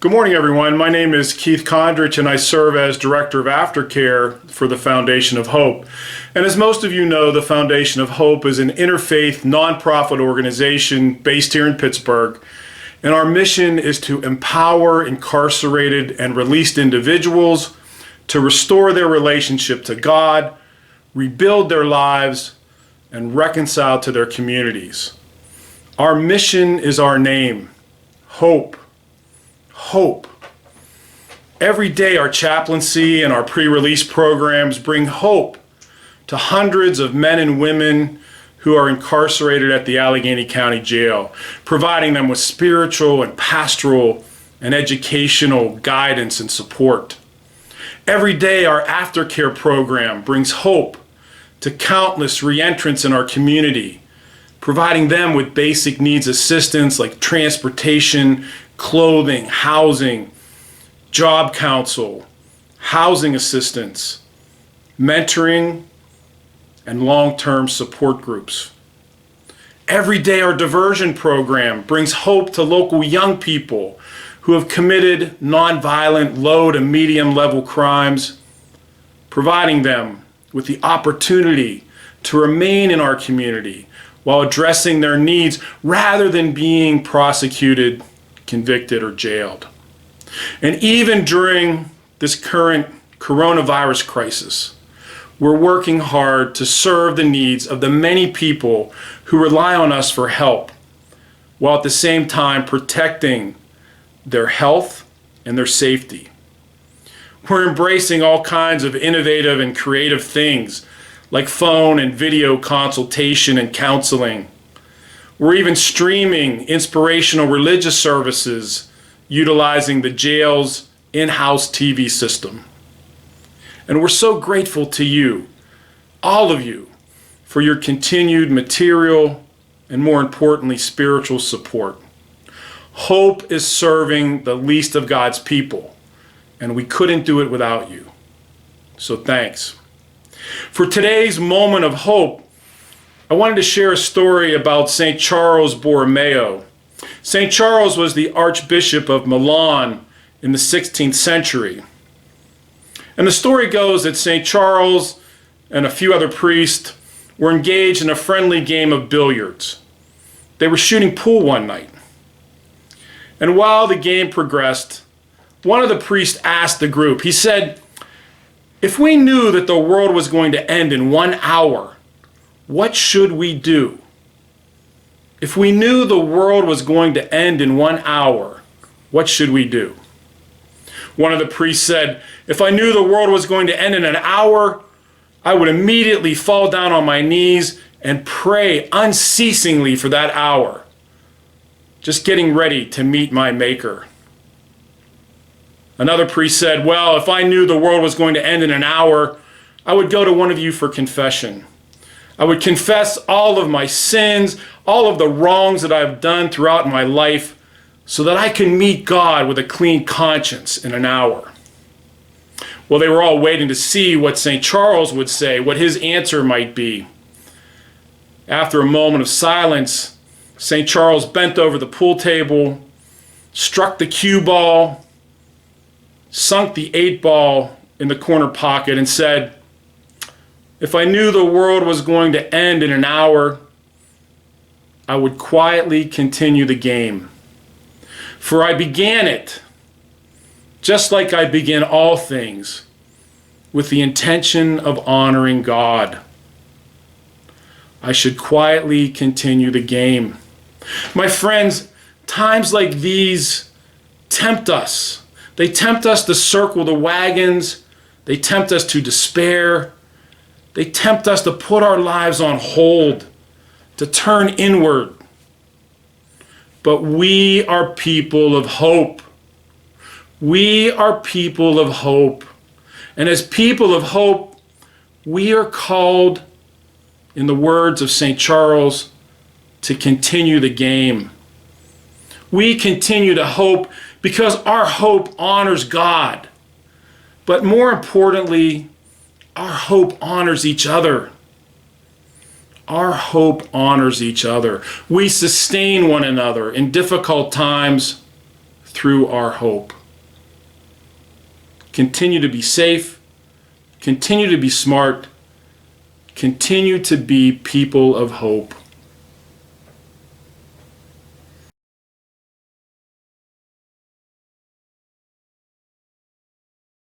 Good morning, everyone. My name is Keith Condrich, and I serve as Director of Aftercare for the Foundation of Hope. And as most of you know, the Foundation of Hope is an interfaith nonprofit organization based here in Pittsburgh. And our mission is to empower incarcerated and released individuals to restore their relationship to God, rebuild their lives, and reconcile to their communities. Our mission is our name, Hope. Hope. Every day our chaplaincy and our pre-release programs bring hope to hundreds of men and women who are incarcerated at the Allegheny County Jail, providing them with spiritual and pastoral and educational guidance and support. Every day our Aftercare program brings hope to countless reentrants in our community, providing them with basic needs assistance like transportation, clothing, housing, job counsel, housing assistance, mentoring, and long-term support groups. Every day our diversion program brings hope to local young people who have committed nonviolent low to medium level crimes, providing them with the opportunity to remain in our community while addressing their needs rather than being prosecuted, convicted, or jailed. And even during this current coronavirus crisis, we're working hard to serve the needs of the many people who rely on us for help, while at the same time protecting their health and their safety. We're embracing all kinds of innovative and creative things like phone and video consultation and counseling. We're even streaming inspirational religious services utilizing the jail's in-house TV system. And we're so grateful to you, all of you, for your continued material and, more importantly, spiritual support. Hope is serving the least of God's people, and we couldn't do it without you. So thanks. For today's moment of hope, I wanted to share a story about St. Charles Borromeo. St. Charles was the Archbishop of Milan in the 16th century. And the story goes that St. Charles and a few other priests were engaged in a friendly game of billiards. They were shooting pool one night. And while the game progressed, one of the priests asked the group, he said, "If we knew that the world was going to end in 1 hour, what should we do?" If we knew the world was going to end in 1 hour, what should we do? One of the priests said, "If I knew the world was going to end in an hour, I would immediately fall down on my knees and pray unceasingly for that hour, just getting ready to meet my Maker." Another priest said, "Well, if I knew the world was going to end in an hour, I would go to one of you for confession. I would confess all of my sins, all of the wrongs that I've done throughout my life, so that I can meet God with a clean conscience in an hour." Well, they were all waiting to see what St. Charles would say, what his answer might be. After a moment of silence, St. Charles bent over the pool table, struck the cue ball, sunk the 8-ball in the corner pocket, and said, "If I knew the world was going to end in an hour, I would quietly continue the game. For I began it, just like I begin all things, with the intention of honoring God. I should quietly continue the game." My friends, times like these tempt us. They tempt us to circle the wagons. They tempt us to despair. They tempt us to put our lives on hold, to turn inward. But we are people of hope. We are people of hope. And as people of hope, we are called, in the words of St. Charles, to continue the game. We continue to hope because our hope honors God. But more importantly, our hope honors each other. Our hope honors each other. We sustain one another in difficult times through our hope. continue to be safe, continue to be smart, continue to be people of hope.